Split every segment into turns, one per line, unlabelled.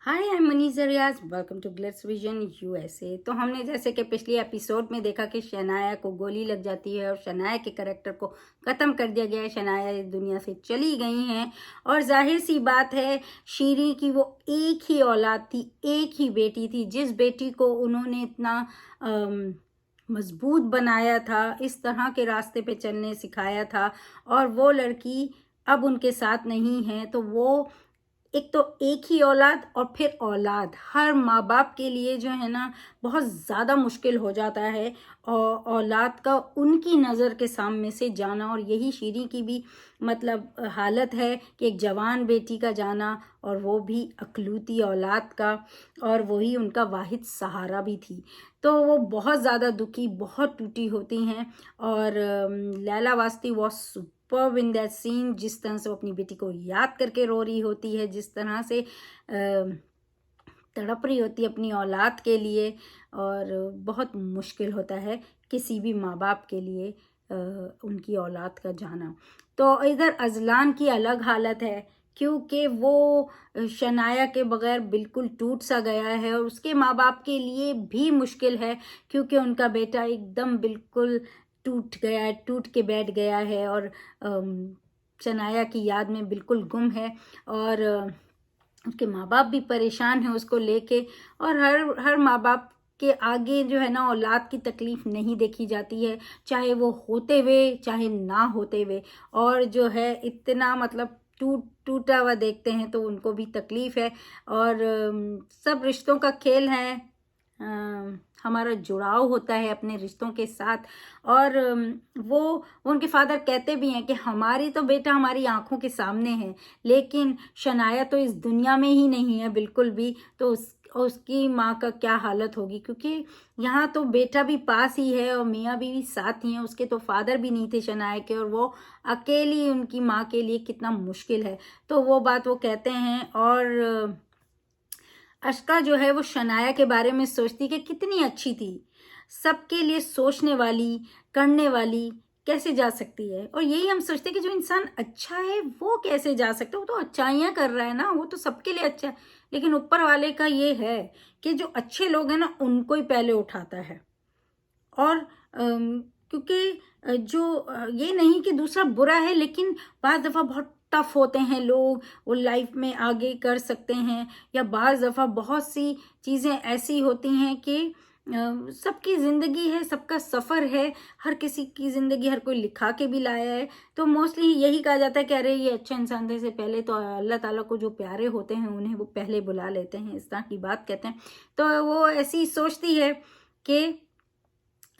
Hi, I am Manisha Riyaz. Welcome to Glitz Vision USA. तो हमने जैसे कि पिछले एपिसोड में देखा कि शनाया को गोली लग जाती है और शनाया के करैक्टर को ख़त्म कर दिया गया है। शनाया इस दुनिया से चली गई हैं और जाहिर सी बात है शीरी की वो एक ही औलाद थी, एक ही बेटी थी, जिस बेटी को उन्होंने इतना मजबूत बनाया था, इस तरह के रास्ते पे चलने सिखाया था, और वो लड़की अब उनके साथ नहीं है। तो वो एक तो एक ही औलाद और फिर औलाद, हर माँ बाप के लिए जो है ना बहुत ज़्यादा मुश्किल हो जाता है और औलाद का उनकी नज़र के सामने से जाना। और यही शीरी की भी मतलब हालत है कि एक जवान बेटी का जाना, और वो भी अकलूती औलाद का, और वही उनका वाहिद सहारा भी थी। तो वो बहुत ज़्यादा दुखी, बहुत टूटी होती हैं। और लैला वास्ती was superb in that scene. जिस तरह से वो अपनी बेटी को याद करके रो रही होती है, जिस तरह से तड़प रही होती है अपनी औलाद के लिए, और बहुत मुश्किल होता है किसी भी माँ बाप के लिए उनकी औलाद का जाना। तो इधर अजलान की अलग हालत है, क्योंकि वो शनाया के बगैर बिल्कुल टूट सा गया है, और उसके माँ बाप के लिए भी मुश्किल है, क्योंकि उनका बेटा एकदम बिल्कुल टूट गया है, टूट के बैठ गया है, और शनाया की याद में बिल्कुल गुम है। और उसके माँ बाप भी परेशान हैं उसको लेके। और हर हर माँ बाप के आगे जो है ना औलाद की तकलीफ़ नहीं देखी जाती है, चाहे वो होते हुए चाहे ना होते हुए। और जो है इतना मतलब टूटा हुआ देखते हैं तो उनको भी तकलीफ़ है। और सब रिश्तों का खेल है। हमारा जुड़ाव होता है अपने रिश्तों के साथ। और वो उनके फादर कहते भी हैं कि हमारी तो बेटा हमारी आंखों के सामने है, लेकिन शनाया तो इस दुनिया में ही नहीं है बिल्कुल भी। तो उसकी माँ का क्या हालत होगी, क्योंकि यहाँ तो बेटा भी पास ही है और मियाँ भी साथ ही हैं। उसके तो फादर भी नहीं थे शनाया के, और वो अकेली उनकी माँ के लिए कितना मुश्किल है। तो वो बात वो कहते हैं। और अश्का जो है वो शनाया के बारे में सोचती कि कितनी अच्छी थी, सबके लिए सोचने वाली, करने वाली, कैसे जा सकती है। और यही हम सोचते कि जो इंसान अच्छा है वो कैसे जा सकता है, वो तो अच्छाइयाँ कर रहा है ना, वो तो सबके लिए अच्छा है। लेकिन ऊपर वाले का ये है कि जो अच्छे लोग हैं ना उनको ही पहले उठाता है। और क्योंकि ये नहीं कि दूसरा बुरा है, लेकिन बाज़ दफ़ा बहुत टफ होते हैं लोग, वो लाइफ में आगे कर सकते हैं, या बाज़ दफ़ा बहुत सी चीज़ें ऐसी होती हैं कि सबकी ज़िंदगी है, सबका सफ़र है, हर किसी की ज़िंदगी हर कोई लिखा के भी लाया है। तो मोस्टली यही कहा जाता है कि अरे ये अच्छा इंसान थे, इससे पहले तो अल्लाह ताला को जो प्यारे होते हैं उन्हें वो पहले बुला लेते हैं, इस तरह की बात कहते हैं। तो वो ऐसी सोचती है कि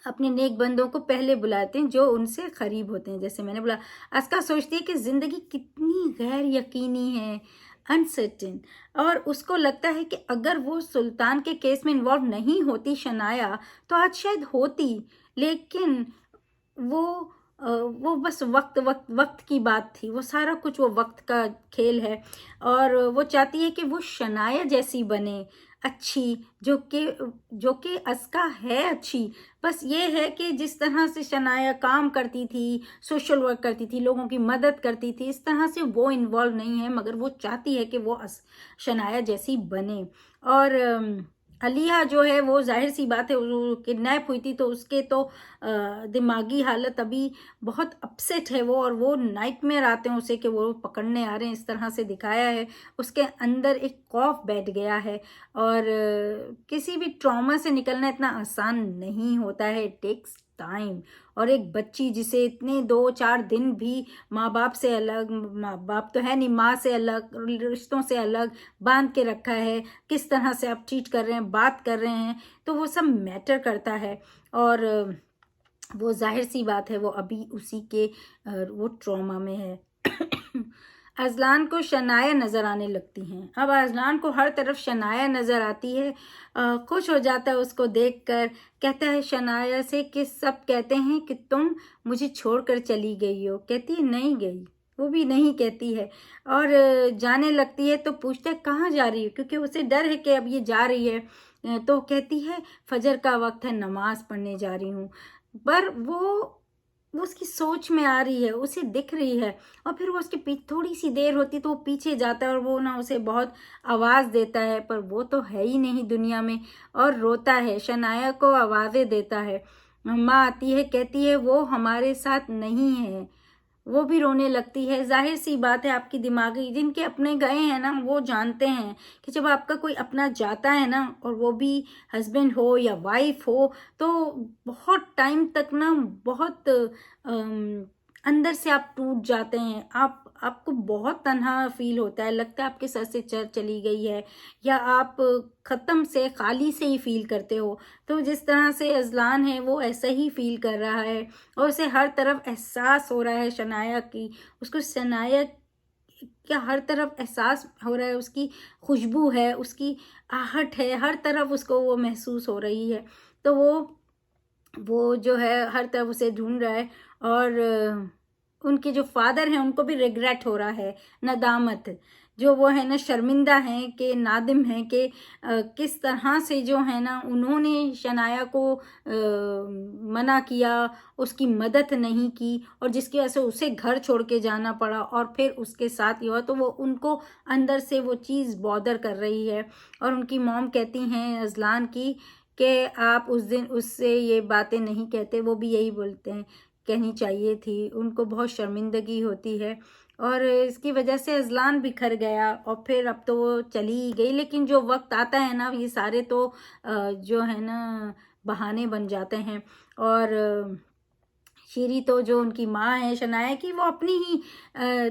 अपने नेक बंदों को पहले बुलाते हैं जो उनसे करीब होते हैं। जैसे मैंने बोला, अस्का सोचती है कि ज़िंदगी कितनी गैर यकीनी है, अनसर्टेन। और उसको लगता है कि अगर वो सुल्तान के केस में इन्वॉल्व नहीं होती शनाया, तो आज शायद होती। लेकिन वो वो बस वक्त वक्त वक्त की बात थी, वो सारा कुछ वो वक्त का खेल है। और वो चाहती है कि वो शनाया जैसी बने, अच्छी, जो कि अस्का है अच्छी। बस ये है कि जिस तरह से शनाया काम करती थी, सोशल वर्क करती थी, लोगों की मदद करती थी, इस तरह से वो इन्वॉल्व नहीं है, मगर वो चाहती है कि वो शनाया जैसी बने। और अलिया जो है वो जाहिर सी बात है, वो किडनैप हुई थी, तो उसके तो दिमागी हालत अभी बहुत अपसेट है वो, और वो नाइटमेयर आते हैं उसे कि वो पकड़ने आ रहे हैं, इस तरह से दिखाया है। उसके अंदर एक खौफ बैठ गया है। और किसी भी ट्रॉमा से निकलना इतना आसान नहीं होता है, इट टेक्स टाइम। और एक बच्ची जिसे इतने 2-4 दिन भी माँ बाप से अलग, माँ बाप तो है नहीं, माँ से अलग, रिश्तों से अलग बांध के रखा है, किस तरह से आप ट्रीट कर रहे हैं, बात कर रहे हैं, तो वो सब मैटर करता है। और वो जाहिर सी बात है वो अभी उसी के वो ट्रॉमा में है। अजलान को शनाया नज़र आने लगती हैं। अब अजलान को हर तरफ शनाया नज़र आती है। खुश हो जाता है उसको देखकर, कहता है शनाया से कि सब कहते हैं कि तुम मुझे छोड़कर चली गई हो। कहती है नहीं गई, वो भी नहीं कहती है। और जाने लगती है तो पूछता है कहाँ जा रही हो, क्योंकि उसे डर है कि अब ये जा रही है। तो कहती है फजर का वक्त है, नमाज पढ़ने जा रही हूँ। पर वो वो उसकी सोच में आ रही है, उसे दिख रही है, और फिर वो उसके थोड़ी सी देर होती तो वो पीछे जाता है और वो ना उसे बहुत आवाज़ देता है, पर वो तो है ही नहीं दुनिया में, और रोता है, शनाया को आवाज़ें देता है। माँ आती है, कहती है वो हमारे साथ नहीं है, वो भी रोने लगती है। ज़ाहिर सी बात है, आपकी दिमागी जिनके अपने गए हैं ना, वो जानते हैं कि जब आपका कोई अपना जाता है ना, और वो भी हस्बैंड हो या वाइफ हो, तो बहुत टाइम तक ना बहुत अंदर से आप टूट जाते हैं। आपको बहुत तन्हा फील होता है, लगता है आपके सर से चली गई है, या आप ख़त्म से खाली से ही फील करते हो। तो जिस तरह से अज़लान है वो ऐसा ही फील कर रहा है, और उसे हर तरफ एहसास हो रहा है शनाया की, उसको शनाया क्या हर तरफ एहसास हो रहा है, उसकी खुशबू है, उसकी आहट है, हर तरफ उसको वो महसूस हो रही है। तो वो जो है हर तरफ उसे ढूंढ रहा है, और उनके जो फादर हैं उनको भी रिग्रेट हो रहा है, नदामत, जो वो है ना शर्मिंदा हैं कि नादिम हैं कि किस तरह से जो है ना उन्होंने शनाया को मना किया, उसकी मदद नहीं की, और जिसकी वजह से उसे घर छोड़ के जाना पड़ा, और फिर उसके साथ ये हुआ, तो वो उनको अंदर से वो चीज़ बॉदर कर रही है। और उनकी मॉम कहती हैं अज़लान की कि आप उस दिन उससे ये बातें नहीं कहते, वो भी यही बोलते हैं कहनी चाहिए थी, उनको बहुत शर्मिंदगी होती है, और इसकी वजह से अज़लान बिखर गया, और फिर अब तो वो चली ही गई। लेकिन जो वक्त आता है ना, ये सारे तो जो है ना बहाने बन जाते हैं। और शीरी तो जो उनकी माँ है शनाया की, वो अपनी ही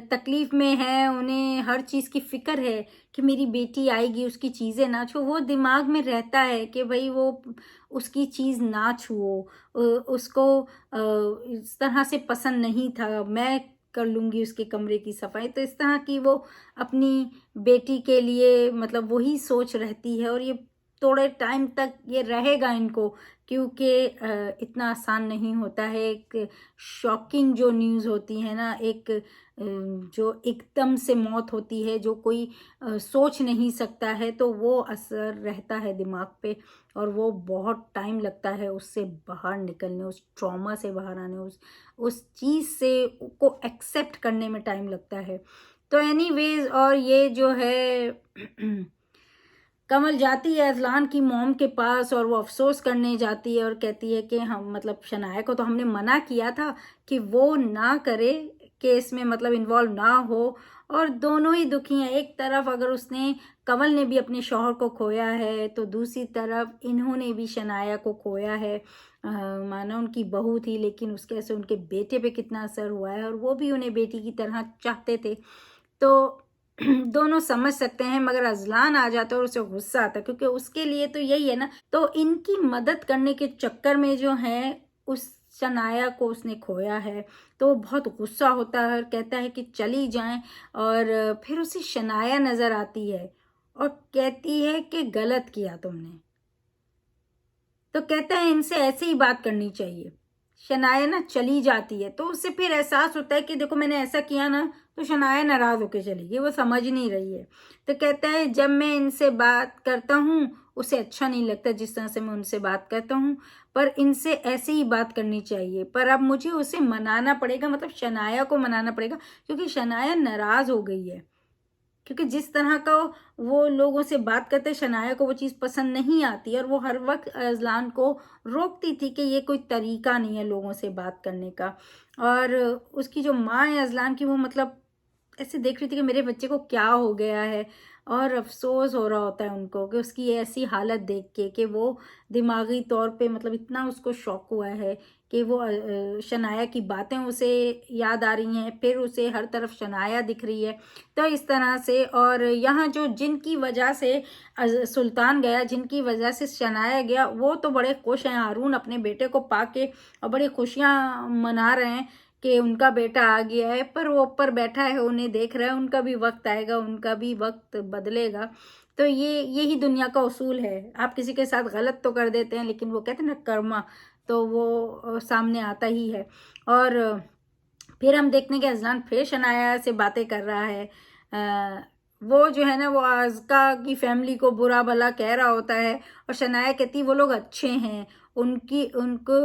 तकलीफ़ में है, उन्हें हर चीज़ की फ़िक्र है कि मेरी बेटी आएगी, उसकी चीज़ें ना छू, वो दिमाग में रहता है कि भई वो उसकी चीज़ ना छुओ, उसको इस तरह से पसंद नहीं था, मैं कर लूँगी उसके कमरे की सफाई। तो इस तरह की वो अपनी बेटी के लिए मतलब वही सोच रहती है, और ये थोड़े टाइम तक ये रहेगा इनको, क्योंकि इतना आसान नहीं होता है। एक शॉकिंग जो न्यूज़ होती है ना, एक जो एकदम से मौत होती है, जो कोई सोच नहीं सकता है, तो वो असर रहता है दिमाग पे, और वो बहुत टाइम लगता है उससे बाहर निकलने, उस ट्रॉमा से बाहर आने, उस चीज़ से को एक्सेप्ट करने में टाइम लगता है। तो एनीवेज़, और ये जो है कमल जाती है अज़लान की मॉम के पास, और वो अफ़सोस करने जाती है और कहती है कि हम मतलब शनाया को तो हमने मना किया था कि वो ना करे, केस में मतलब इन्वॉल्व ना हो, और दोनों ही दुखी हैं। एक तरफ अगर उसने कमल ने भी अपने शौहर को खोया है, तो दूसरी तरफ इन्होंने भी शनाया को खोया है। माना उनकी बहू थी, लेकिन उसके वजह से उनके बेटे पे कितना असर हुआ है, और वो भी उन्हें बेटी की तरह चाहते थे। तो दोनों समझ सकते हैं, मगर अज़लान आ जाता है और उसे गुस्सा आता है, क्योंकि उसके लिए तो यही है ना। तो इनकी मदद करने के चक्कर में जो है उस शनाया को उसने खोया है, तो वो बहुत गुस्सा होता है और कहता है कि चली जाएं। और फिर उसे शनाया नज़र आती है और कहती है कि गलत किया तुमने। तो कहता है इनसे ऐसे ही बात करनी चाहिए। शनाया ना चली जाती है, तो उससे फिर एहसास होता है कि देखो मैंने ऐसा किया ना, तो शनाया नाराज़ होकर चली गई, वो समझ नहीं रही है। तो कहता है जब मैं इनसे बात करता हूँ उसे अच्छा नहीं लगता जिस तरह से मैं उनसे बात करता हूँ, पर इनसे ऐसे ही बात करनी चाहिए। पर अब मुझे उसे मनाना पड़ेगा, मतलब शनाया को मनाना पड़ेगा, क्योंकि शनाया नाराज़ हो गई है। क्योंकि जिस तरह का वो लोगों से बात करते, शनाया को वो चीज़ पसंद नहीं आती, और वो हर वक्त अज़लान को रोकती थी कि ये कोई तरीका नहीं है लोगों से बात करने का। और उसकी जो माँ है अज़लान की, वो मतलब ऐसे देख रही थी कि मेरे बच्चे को क्या हो गया है, और अफ़सोस हो रहा होता है उनको कि उसकी ऐसी हालत देख के कि वो दिमागी तौर पे मतलब इतना उसको शॉक हुआ है कि वो शनाया की बातें उसे याद आ रही हैं, फिर उसे हर तरफ शनाया दिख रही है। तो इस तरह से, और यहाँ जो जिनकी वजह से सुल्तान गया, जिनकी वजह से शनाया गया, वो तो बड़े खुश हैं। हारून अपने बेटे को पाके और बड़ी खुशियाँ मना रहे हैं कि उनका बेटा आ गया है, पर वो ऊपर बैठा है, उन्हें देख रहा है। उनका भी वक्त आएगा, उनका भी वक्त बदलेगा। तो यही दुनिया का उसूल है। आप किसी के साथ गलत तो कर देते हैं, लेकिन वो कहते हैं ना कर्मा, तो वो सामने आता ही है। और फिर हम देखते हैं कि अज़लान फिर शनाया से बातें कर रहा है। वो जो है ना, वो आज़का की फैमिली को बुरा भला कह रहा होता है, और शनाया कहती वो लोग अच्छे हैं, उनकी उनको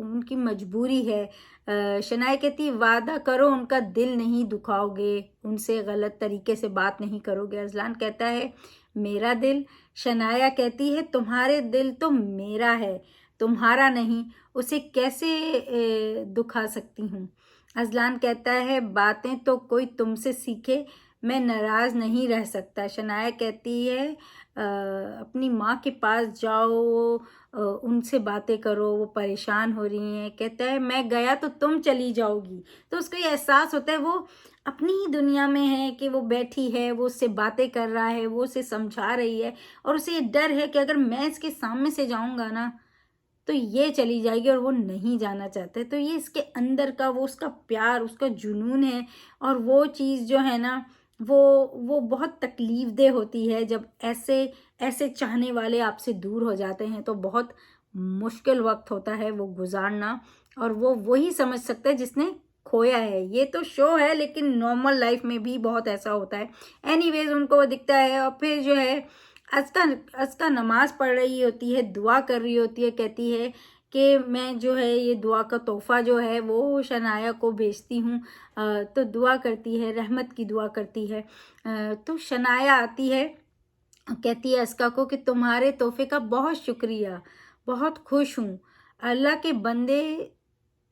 उनकी मजबूरी है। शनाया कहती वादा करो उनका दिल नहीं दुखाओगे, उनसे गलत तरीके से बात नहीं करोगे। अजलान कहता है मेरा दिल। शनाया कहती है तुम्हारे दिल तो मेरा है, तुम्हारा नहीं, उसे कैसे दुखा सकती हूँ। अजलान कहता है बातें तो कोई तुमसे सीखे, मैं नाराज़ नहीं रह सकता। शनाया कहती है अपनी माँ के पास जाओ, उनसे बातें करो, वो परेशान हो रही हैं। कहता है मैं गया तो तुम चली जाओगी। तो उसको ये एहसास होता है वो अपनी ही दुनिया में है, कि वो बैठी है, वो उससे बातें कर रहा है, वो उसे समझा रही है, और उसे ये डर है कि अगर मैं इसके सामने से जाऊंगा ना तो ये चली जाएगी, और वो नहीं जाना चाहते। तो ये इसके अंदर का वो उसका प्यार, उसका जुनून है, और वो चीज़ जो है ना वो वो बहुत तकलीफ़देह होती है जब ऐसे ऐसे चाहने वाले आपसे दूर हो जाते हैं। तो बहुत मुश्किल वक्त होता है वो गुजारना, और वो वही समझ सकता है जिसने खोया है। ये तो शो है, लेकिन नॉर्मल लाइफ में भी बहुत ऐसा होता है। एनीवेज उनको वो दिखता है, और फिर जो है अस्का अस्का नमाज पढ़ रही होती है, दुआ कर रही होती है। कहती है कि मैं जो है ये दुआ का तोहफ़ा जो है वो शनाया को भेजती हूँ। तो दुआ करती है, रहमत की दुआ करती है। तो शनाया आती है, कहती है अस्का को कि तुम्हारे तोहफ़े का बहुत शुक्रिया, बहुत खुश हूँ। अल्लाह के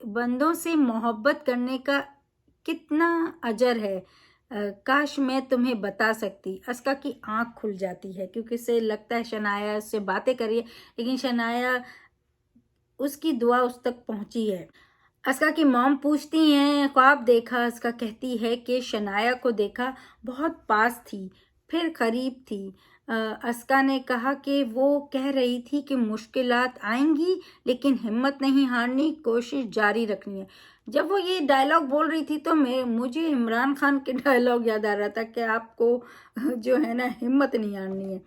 बंदों से मोहब्बत करने का कितना अजर है, काश मैं तुम्हें बता सकती। अस्का की आंख खुल जाती है, क्योंकि उसे लगता है शनाया उससे बातें करिए, लेकिन शनाया उसकी दुआ उस तक पहुंची है। अस्का की मॉम पूछती हैं ख्वाब देखा। अस्का कहती है कि शनाया को देखा, बहुत पास थी, फिर करीब थी। अस्का ने कहा कि वो कह रही थी कि मुश्किलात आएंगी, लेकिन हिम्मत नहीं हारनी, कोशिश जारी रखनी है। जब वो ये डायलॉग बोल रही थी तो मुझे इमरान खान के डायलॉग याद आ रहा था कि आपको जो है ना हिम्मत नहीं हारनी है।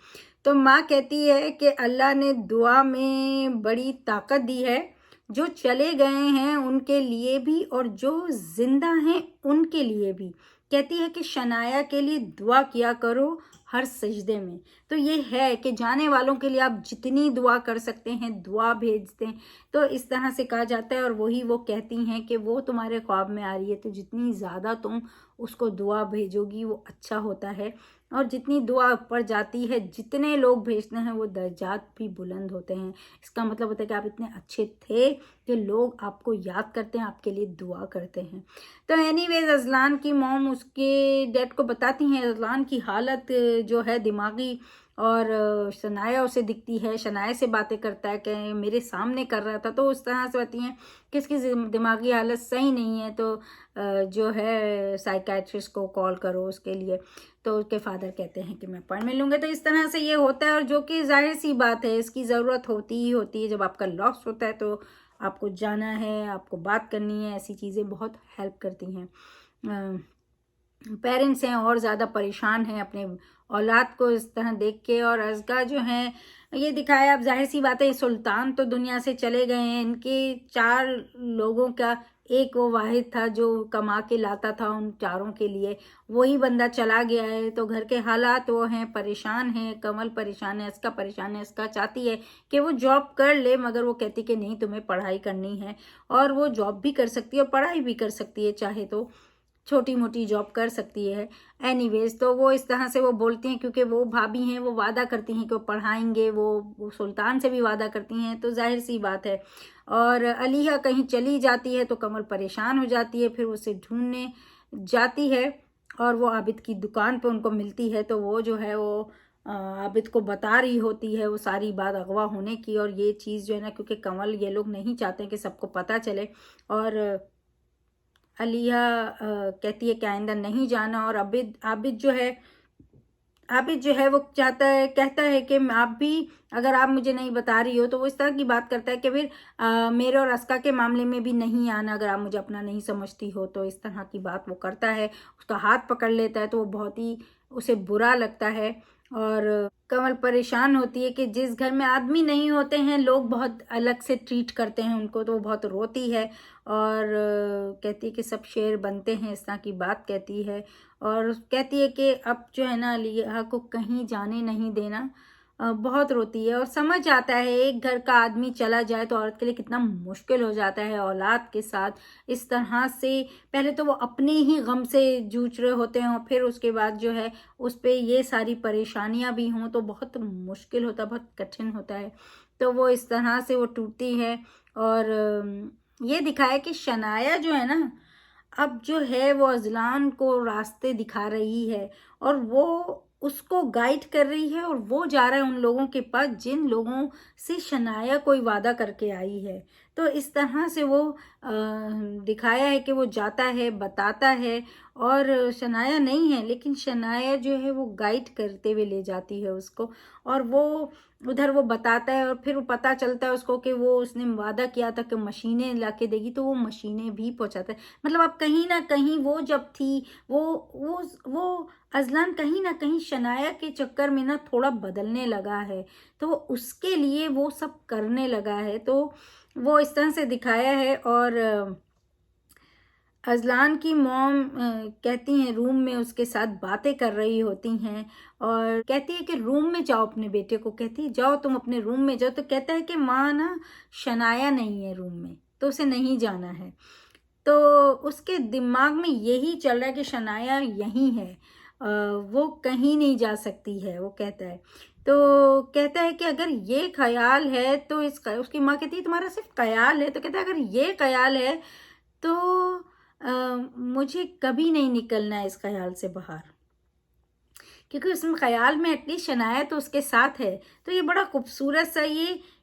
तो माँ कहती है कि अल्लाह ने दुआ में बड़ी ताकत दी है, जो चले गए हैं उनके लिए भी और जो जिंदा हैं उनके लिए भी। कहती है कि शनाया के लिए दुआ किया करो हर सजदे में। तो ये है कि जाने वालों के लिए आप जितनी दुआ कर सकते हैं दुआ भेज दें। तो इस तरह से कहा जाता है, और वही वो कहती हैं कि वो तुम्हारे ख्वाब में आ रही है, तो जितनी ज़्यादा तुम उसको दुआ भेजोगी वो अच्छा होता है। और जितनी दुआ ऊपर जाती है, जितने लोग भेजते हैं, वो दर्जात भी बुलंद होते हैं। इसका मतलब होता है कि आप इतने अच्छे थे कि लोग आपको याद करते हैं, आपके लिए दुआ करते हैं। तो एनीवेज अजलान की मॉम उसके डैड को बताती हैं अजलान की हालत जो है दिमागी, और शनाया उसे दिखती है, शनाया से बातें करता है कि मेरे सामने कर रहा था। तो उस तरह से बताती हैं कि इसकी दिमागी हालत सही नहीं है, तो जो है साइकेट्रिस्ट को कॉल करो उसके लिए। तो उसके फादर कहते हैं कि मैं पढ़ मिलूंगा। तो इस तरह से ये होता है, और जो कि जाहिर सी बात है, इसकी ज़रूरत होती ही होती है। जब आपका लॉस होता है तो आपको जाना है, आपको बात करनी है, ऐसी चीज़ें बहुत हेल्प करती हैं। पेरेंट्स हैं और ज़्यादा परेशान हैं अपने औलाद को इस तरह देख के। और अज़का जो हैं ये दिखाया, अब जाहिर सी बात है सुल्तान तो दुनिया से चले गए हैं, इनके 4 लोगों का एक वो वाहिद था जो कमा के लाता था उन चारों के लिए, वही बंदा चला गया है। तो घर के हालात वो हैं, परेशान हैं, कमल परेशान है, अस्का परेशान है। अस्का चाहती है कि वो जॉब कर ले, मगर वो कहती कि नहीं तुम्हें पढ़ाई करनी है, और वो जॉब भी कर सकती है और पढ़ाई भी कर सकती है, चाहे तो छोटी मोटी जॉब कर सकती है। एनीवेज तो वो इस तरह से वो बोलती हैं, क्योंकि वो भाभी हैं, वो वादा करती हैं कि वो पढ़ाएंगे, वो सुल्तान से भी वादा करती हैं, तो जाहिर सी बात है। और अलीहा कहीं चली जाती है तो कमल परेशान हो जाती है, फिर उसे ढूंढने जाती है, और वो आबिद की दुकान पे उनको मिलती है। तो वो जो है वो आबिद को बता रही होती है वो सारी बात अगवा होने की, और ये चीज़ जो है ना, क्योंकि कमल ये लोग नहीं चाहते कि सबको पता चले। और अलिया कहती है कि आइंदा नहीं जाना। और आबिद जो है वो चाहता है, कहता है कि आप भी अगर आप मुझे नहीं बता रही हो, तो वो इस तरह की बात करता है कि फिर मेरे और अस्का के मामले में भी नहीं आना, अगर आप मुझे अपना नहीं समझती हो। तो इस तरह की बात वो करता है, उसका हाथ पकड़ लेता है, तो वो बहुत ही उसे बुरा लगता है। और कमल परेशान होती है कि जिस घर में आदमी नहीं होते हैं लोग बहुत अलग से ट्रीट करते हैं उनको, तो वो बहुत रोती है, और कहती है कि सब शेर बनते हैं, इस तरह की बात कहती है। और कहती है कि अब जो है ना अलिया को कहीं जाने नहीं देना, बहुत रोती है और समझ आता है एक घर का आदमी चला जाए तो औरत के लिए कितना मुश्किल हो जाता है औलाद के साथ इस तरह से। पहले तो वो अपने ही गम से जूझ रहे होते हैं और फिर उसके बाद जो है उस पे ये सारी परेशानियां भी हों तो बहुत मुश्किल होता है, बहुत कठिन होता है। तो वो इस तरह से वो टूटती है। और ये दिखाया कि शनाया जो है ना, अब जो है वो अजलान को रास्ते दिखा रही है और वो उसको गाइड कर रही है और वो जा रहा है उन लोगों के पास जिन लोगों से शनाया कोई वादा करके आई है। तो इस तरह से वो दिखाया है कि वो जाता है, बताता है और शनाया नहीं है लेकिन शनाया जो है वो गाइड करते हुए ले जाती है उसको। और वो उधर वो बताता है और फिर वो पता चलता है उसको कि वो उसने वादा किया था कि मशीनें ला के देगी, तो वो मशीनें भी पहुंचाता है। मतलब अब कहीं ना कहीं वो जब थी वो वो अजलान कहीं ना कहीं शनाया के चक्कर में ना थोड़ा बदलने लगा है, तो उसके लिए वो सब करने लगा है। तो वो इस तरह से दिखाया है। और अजलान की मॉम कहती हैं रूम में उसके साथ बातें कर रही होती हैं और कहती है कि रूम में जाओ, अपने बेटे को कहती है जाओ तुम अपने रूम में जाओ। तो कहता है कि माँ ना शनाया नहीं है रूम में तो उसे नहीं जाना है। तो उसके दिमाग में यही चल रहा है कि शनाया यहीं है, वो कहीं नहीं जा सकती है, वो कहता है। तो कहता है कि अगर ये ख्याल है तो उसकी माँ कहती है तुम्हारा सिर्फ ख्याल है। तो कहता है अगर ये ख्याल है तो मुझे कभी नहीं निकलना है इस ख्याल से बाहर, क्योंकि उसमें ख्याल में एटलीस्ट शनाया तो उसके साथ है। तो ये बड़ा खूबसूरत सा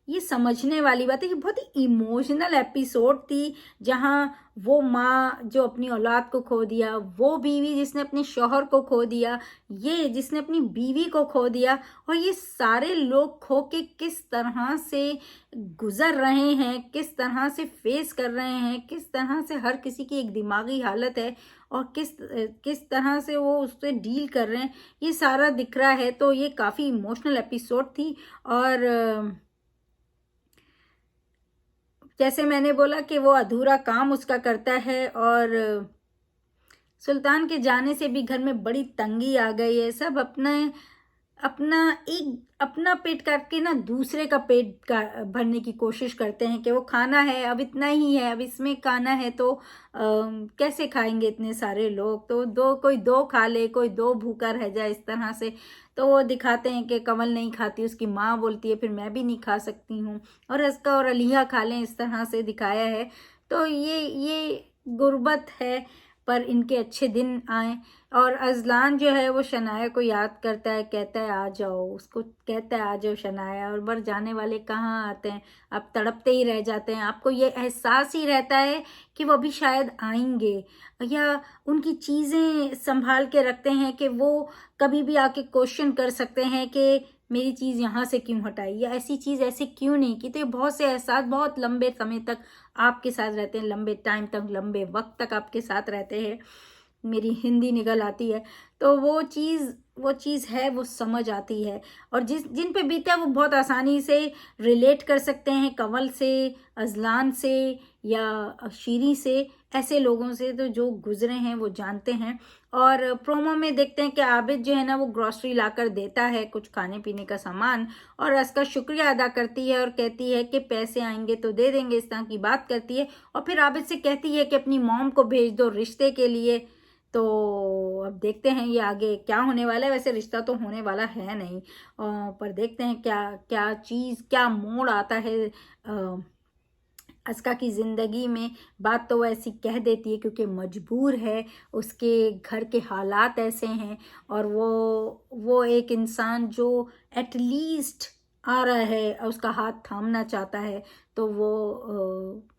ये समझने वाली बात है। ये बहुत ही इमोशनल एपिसोड थी जहाँ वो माँ जो अपनी औलाद को खो दिया, वो बीवी जिसने अपने शौहर को खो दिया, ये जिसने अपनी बीवी को खो दिया, और ये सारे लोग खो के किस तरह से गुजर रहे हैं, किस तरह से फेस कर रहे हैं, किस तरह से हर किसी की एक दिमागी हालत है और किस तरह से वो उससे डील कर रहे हैं, ये सारा दिख रहा है। तो ये काफ़ी इमोशनल एपिसोड थी। और जैसे मैंने बोला कि वो अधूरा काम उसका करता है और सुल्तान के जाने से भी घर में बड़ी तंगी आ गई है। सब अपना अपना अपना पेट काट के ना दूसरे का पेट का भरने की कोशिश करते हैं कि वो खाना है अब इतना ही है, अब इसमें खाना है तो कैसे खाएंगे इतने सारे लोग, तो कोई दो खा ले, कोई दो भूखा रह जाए इस तरह से। तो वो दिखाते हैं कि कमल नहीं खाती, उसकी माँ बोलती है फिर मैं भी नहीं खा सकती हूँ, और अस्का और अलिया खा लें, इस तरह से दिखाया है। तो ये गुर्बत है पर इनके अच्छे दिन आए। और अजलान जो है वो शनाया को याद करता है, कहता है आ जाओ, उसको कहता है आ जाओ शनाया, और बर जाने वाले कहाँ आते हैं, आप तड़पते ही रह जाते हैं। आपको ये एहसास ही रहता है कि वो अभी शायद आएंगे, या उनकी चीज़ें संभाल के रखते हैं कि वो कभी भी आके क्वेश्चन कर सकते हैं कि मेरी चीज़ यहाँ से क्यों हटाई, या ऐसी चीज़ ऐसे क्यों नहीं की। तो ये बहुत से एहसास बहुत लंबे समय तक आपके साथ रहते हैं, लंबे टाइम तक, लंबे वक्त तक आपके साथ रहते हैं। मेरी हिंदी निकल आती है। तो वो चीज़ है, वो समझ आती है, और जिन पे बीता है वो बहुत आसानी से रिलेट कर सकते हैं, कंवल से, अजलान से, या शीरी से, ऐसे लोगों से तो जो गुजरे हैं वो जानते हैं। और प्रोमो में देखते हैं कि आबिद जो है ना वो ग्रॉसरी लाकर देता है, कुछ खाने पीने का सामान, और उसका शुक्रिया अदा करती है और कहती है कि पैसे आएंगे तो दे देंगे, इस तरह की बात करती है। और फिर आबिद से कहती है कि अपनी मॉम को भेज दो रिश्ते के लिए। तो अब देखते हैं ये आगे क्या होने वाला है। वैसे रिश्ता तो होने वाला है नहीं, पर देखते हैं क्या क्या चीज़, क्या मोड़ आता है अस्का की ज़िंदगी में। बात तो वो ऐसी कह देती है क्योंकि मजबूर है, उसके घर के हालात ऐसे हैं, और वो एक इंसान जो एटलीस्ट आ रहा है और उसका हाथ थामना चाहता है। तो वो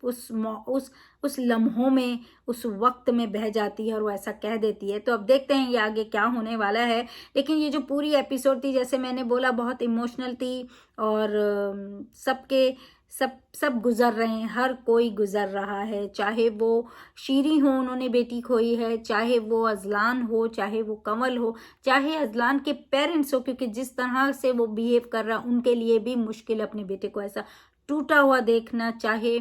उस लम्हों में, उस वक्त में बह जाती है और वो ऐसा कह देती है। तो अब देखते हैं ये आगे क्या होने वाला है। लेकिन ये जो पूरी एपिसोड थी, जैसे मैंने बोला, बहुत इमोशनल थी, और सब गुजर रहे हैं, हर कोई गुजर रहा है, चाहे वो शीरी हो, उन्होंने बेटी खोई है, चाहे वो अजलान हो, चाहे वो कंवल हो, चाहे अजलान के पेरेंट्स हो, क्योंकि जिस तरह से वो बिहेव कर रहा उनके लिए भी मुश्किल है अपने बेटे को ऐसा टूटा हुआ देखना। चाहे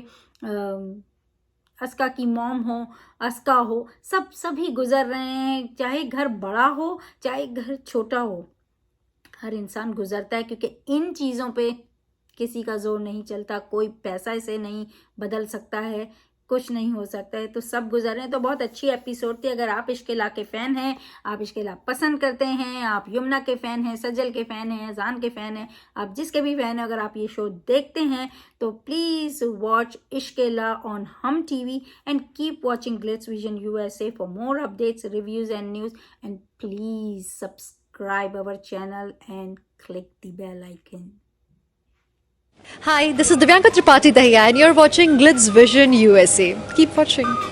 अस्का की मॉम हो, अस्का हो, सभी गुजर रहे हैं, चाहे घर बड़ा हो चाहे घर छोटा हो, हर इंसान गुजरता है, क्योंकि इन चीज़ों पे किसी का जोर नहीं चलता, कोई पैसा इसे नहीं बदल सकता है, कुछ नहीं हो सकता है, तो सब गुजर रहे हैं। तो बहुत अच्छी एपिसोड थी। अगर आप इश्क के फ़ैन हैं, आप इश्क के पसंद करते हैं, आप यमुना के फ़ैन हैं, सजल के फ़ैन हैं, अजान के फ़ैन हैं, आप जिसके भी फ़ैन हैं, अगर आप ये शो देखते हैं तो प्लीज़ वॉच इश्क ऑन हम TV and keep watching Glitz vision USA for more updates, reviews and news, and please subscribe our channel and click the bell icon.
Hi, this is Divyanka Tripathi Dahiya and you're watching Glitz Vision USA. Keep watching.